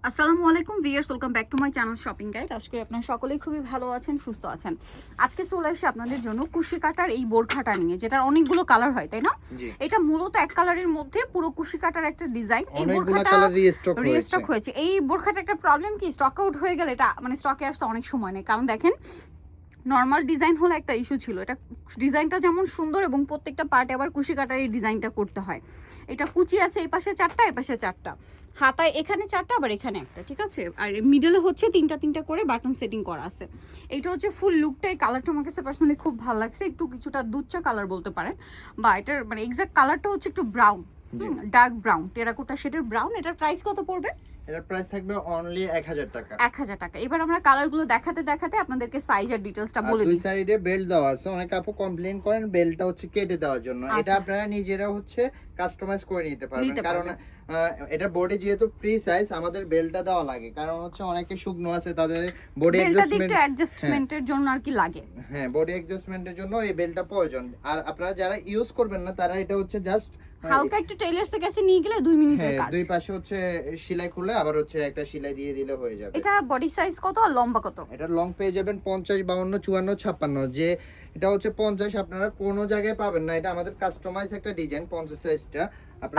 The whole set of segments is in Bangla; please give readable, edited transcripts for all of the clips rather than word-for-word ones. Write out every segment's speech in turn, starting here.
আসসালামু আলাইকুম viewers, welcome back to my channel shopping guide. আশা করি আপনারা সকলেই খুবই ভালো আছেন, সুস্থ আছেন। আজকে চলে এসে আপনাদের জন্য কুশি কাটার এই বোরখাটা নিয়ে, যেটার অনেকগুলো কালার হয়, তাই না? এটা মূলত এক কালারের মধ্যে পুরো কুশি কাটার একটা ডিজাইন। এই বোরখাটা রিস্টক হয়েছে। এই বোরখাটা একটা প্রবলেম কি, স্টক আউট হয়ে গেলে এটা মানে স্টকে আসতে অনেক সময় নেই। কারণ দেখেন, নর্মাল ডিজাইন হলো একটা ইস্যু ছিল। এটা ডিজাইনটা যেমন সুন্দর এবং প্রত্যেকটা পার্টে আবার কুশি কাটার এই ডিজাইনটা করতে হয়। এটা কুচি আছে এই পাশে চারটা, এই পাশে চারটা, হাতায় এখানে চারটা, আবার এখানে একটা, ঠিক আছে? আর মিডলে হচ্ছে তিনটা তিনটা করে বাটন সেটিং করা আছে। এইটা হচ্ছে ফুল লুকটা। এই কালারটা আমার কাছে পার্সোনালি খুব ভালো লাগছে। একটু কিছুটা দুধচা কালার বলতে পারেন, বা এটার মানে এক্সাক্ট কালারটা হচ্ছে একটু ব্রাউন, ডার্ক ব্রাউন, টেরাকোটা শেডের ব্রাউন। এটার প্রাইস কত পড়বে? এটার প্রাইস থাকবে অনলি 1000 টাকা। 1000 টাকা। এবার আমরা কালারগুলো দেখাতে দেখাতে আপনাদেরকে সাইজ আর ডিটেইলসটা বলে দিই। দুই সাইডে বেল্ট দেওয়া আছে। অনেক আপু কমপ্লেইন করেন বেল্টটা হচ্ছে কেটে দেওয়ার জন্য। এটা আপনারা নিজেরা হচ্ছে কাস্টমাইজ করে নিতে পারবেন। কারণ এটা বডি যেহেতু ফ্রি সাইজ, আমাদের বেল্টটা দেওয়া লাগে। কারণ হচ্ছে অনেকে শুকনো আছে, তাদের বডি অ্যাডজাস্টমেন্টের জন্য আর কি লাগে। হ্যাঁ, বডি অ্যাডজাস্টমেন্টের জন্য এই বেল্টটা প্রয়োজন। আর আপনারা যারা ইউজ করবেন না, তারা এটা হচ্ছে জাস্ট হালকা একটু টেইলার্সের কাছে নিয়ে গেলে 2 মিনিটের কাজ। দুই পাশে হচ্ছে সেলাই খুলে আবার হচ্ছে একটা সেলাই দিয়ে দিলে হয়ে যাবে। এটা বডি সাইজ কত আর লম্বা কত? এটা লং পেয়ে যাবেন 50, 52, 54, 56। যে এটা হচ্ছে 50 আপনারা কোনো জায়গায় পাবেন না। এটা আমাদের কাস্টমাইজ একটা ডিজাইন 50 সাইজটা।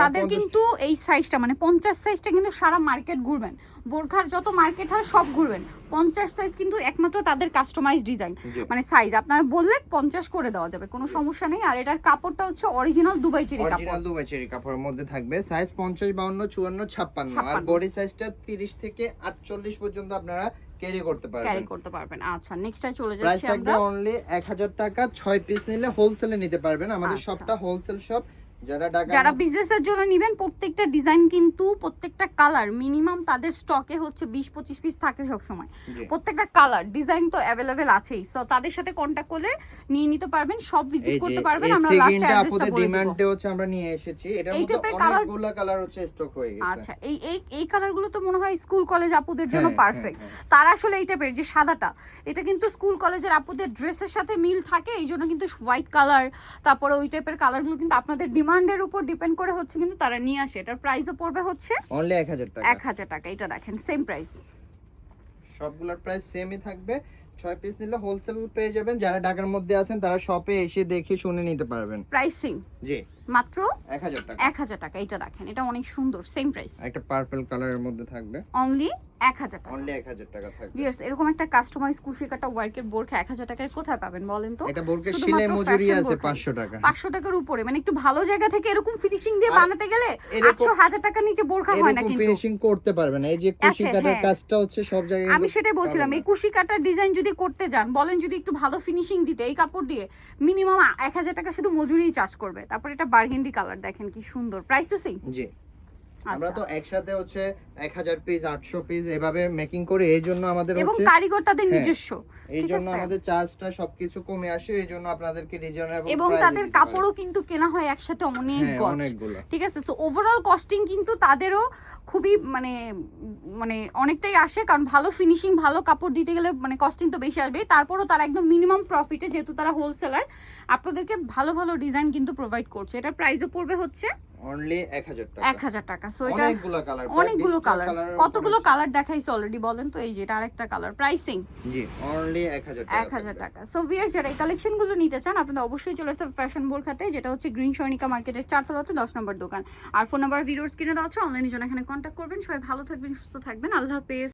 তাদের কিন্তু এই সাইজটা মানে 50 সাইজটা কিন্তু সারা মার্কেট ঘুরবেন, বোরখার যত মার্কেট হয় সব ঘুরবেন। 50 সাইজ কিন্তু একমাত্র তাদের কাস্টমাইজ ডিজাইন, মানে সাইজ আপনারা বললে 50 করে দেওয়া যাবে, কোনো সমস্যা নেই। আর এটার কাপড়টা হচ্ছে অরিজিনাল দুবাই চেরি কাপড়। অরিজিনাল দুবাই চেরি কাপড়ের মধ্যে থাকবে। সাইজ 50, 52, 54, 56। আর বডি সাইজটা 30 থেকে 48 পর্যন্ত আপনারা ক্যারি করতে পারবেন। আচ্ছা, নেক্সটে চলে যাচ্ছি আমরা। প্রাইস থাকবে অনলি 1000 টাকা। 6 পিস নিলে হোলসেলে নিতে পারবেন। আমাদের শপটা হোলসেল শপ। যারা বিজনেসের জন্য নেবেন, প্রত্যেকটা ডিজাইন কিন্তু প্রত্যেকটা কালার মিনিমাম তাদের স্টকে হচ্ছে 20-25 পিস থাকে সব সময়। প্রত্যেকটা কালার ডিজাইন তো अवेलेबल আছেই। সো তাদের সাথে কন্টাক্ট করলে নিয়ে নিতে পারবেন, সব ভিজিট করতে পারবেন। আমরা লাস্ট অ্যাড্রেসটা বলে দেব। ডিমান্ডে হচ্ছে আমরা নিয়ে এসেছি। এটার মধ্যে অনেকগুলো কালার হচ্ছে স্টক হয়ে গেছে। আচ্ছা, এই কালারগুলো তো মনে হয় স্কুল কলেজ আপুদের জন্য পারফেক্ট। তার আসলে এই টাইপের যে সাদাটা, এটা কিন্তু স্কুল কলেজের আপুদের ড্রেসের সাথে মিল থাকে, এইজন্য কিন্তু হোয়াইট কালার, তারপরে ওই টাইপের কালারগুলো কিন্তু আপনাদের ডিমান্ডের উপর ডিপেন্ড করে হচ্ছে কিন্তু তারা নিয়ে আসে। এটার প্রাইসও পড়বে হচ্ছে অনলি 1000 টাকা। 1000 টাকা। এটা দেখেন সেম প্রাইস, সবগুলোর প্রাইস সেমই থাকবে। 6 পিস নিলে হোলসেল পেয়ে যাবেন। যারা ঢাকার মধ্যে আছেন তারা শপে এসে দেখে শুনে নিতে পারবেন। প্রাইসিং জি মাত্র 1000 টাকা। 1000 টাকা। এটা দেখেন, এটা অনেক সুন্দর, সেম প্রাইস। একটা পার্পল কালারের মধ্যে থাকবে অনলি 1000 টাকা। অনলি 1000 টাকা থাকবে। ভিউয়ার্স, এরকম একটা কাস্টমাইজ কুশি কাটা ওয়ার্কের বোরখা 1000 টাকায় কোথায় পাবেন বলেন তো? এটা বোরখা সেলাই মজুরি আছে 500 টাকা। 500 টাকার উপরে, মানে একটু ভালো জায়গা থেকে এরকম ফিনিশিং দিয়ে বানাতে গেলে 800-1000 টাকার নিচে বোরখা হয় না। কিন্তু ফিনিশিং করতে পারবেন না। এই যে কুশি কাটার কাজটা হচ্ছে সব জায়গায়। আমি সেটাই বলছিলাম, এই কুশি কাটার ডিজাইন যদি করতে যান, বলেন যদি একটু ভালো ফিনিশিং দিতে এই কাপড় দিয়ে মিনিমাম 1000 টাকা শুধু মজুরিই চার্জ করবে। তারপর এটা বারগেন্ডি কালার দেখেন কি সুন্দর, প্রাইস তো সেম। জি, আমরা তো একসাথে হচ্ছে 1000 পিস 800 পিস এভাবে মেকিং করে, এইজন্য আমাদের এবং কারিগর তাদের নিজস্ব, এইজন্য আমাদের চার্জটা সবকিছু কমে আসে। এইজন্য আপনাদেরকে রিজনেবল এবং তাদের কাপড়ও কিন্তু কেনা হয় একসাথে অনেক গজ, ঠিক আছে? সো ওভারঅল কস্টিং কিন্তু তাদেরও খুবই মানে অনেকটাই আসে, কারণ ভালো ফিনিশিং ভালো কাপড় দিতে গেলে মানে কস্টিং তো বেশি আসবে। তারপরও তারা একদম মিনিমাম প্রফিটে, যেহেতু তারা হোলসেলার, আপনাদেরকে ভালো ভালো ডিজাইন কিন্তু প্রোভাইড করছে। এটার প্রাইসও পড়বে হচ্ছে অনলি 1000 টাকা। 1000 টাকা। সো এটা অনেকগুলো কালার, কতগুলো কালার দেখাইছে অলরেডি বলেন তো? এই যে এটা আরেকটা কালার, প্রাইসিং জি অনলি 1000 টাকা। 1000 টাকা। সো ভিউয়ার্স, যারা এই কালেকশনগুলো নিতে চান আপনারা অবশ্যই চলে আসতে ফ্যাশন বোরখাতে, যেটা হচ্ছে গ্রিন সৈনিকা মার্কেটের 4 তলাতে 10 নম্বর দোকান। আর ফোন নাম্বার ভিডিওর স্ক্রিনে দেওয়া আছে, অনলাইনে জন্য এখানে কন্ট্যাক্ট করবেন। সবাই ভালো থাকবেন, সুস্থ থাকবেন, আল্লাহ হাফেজ।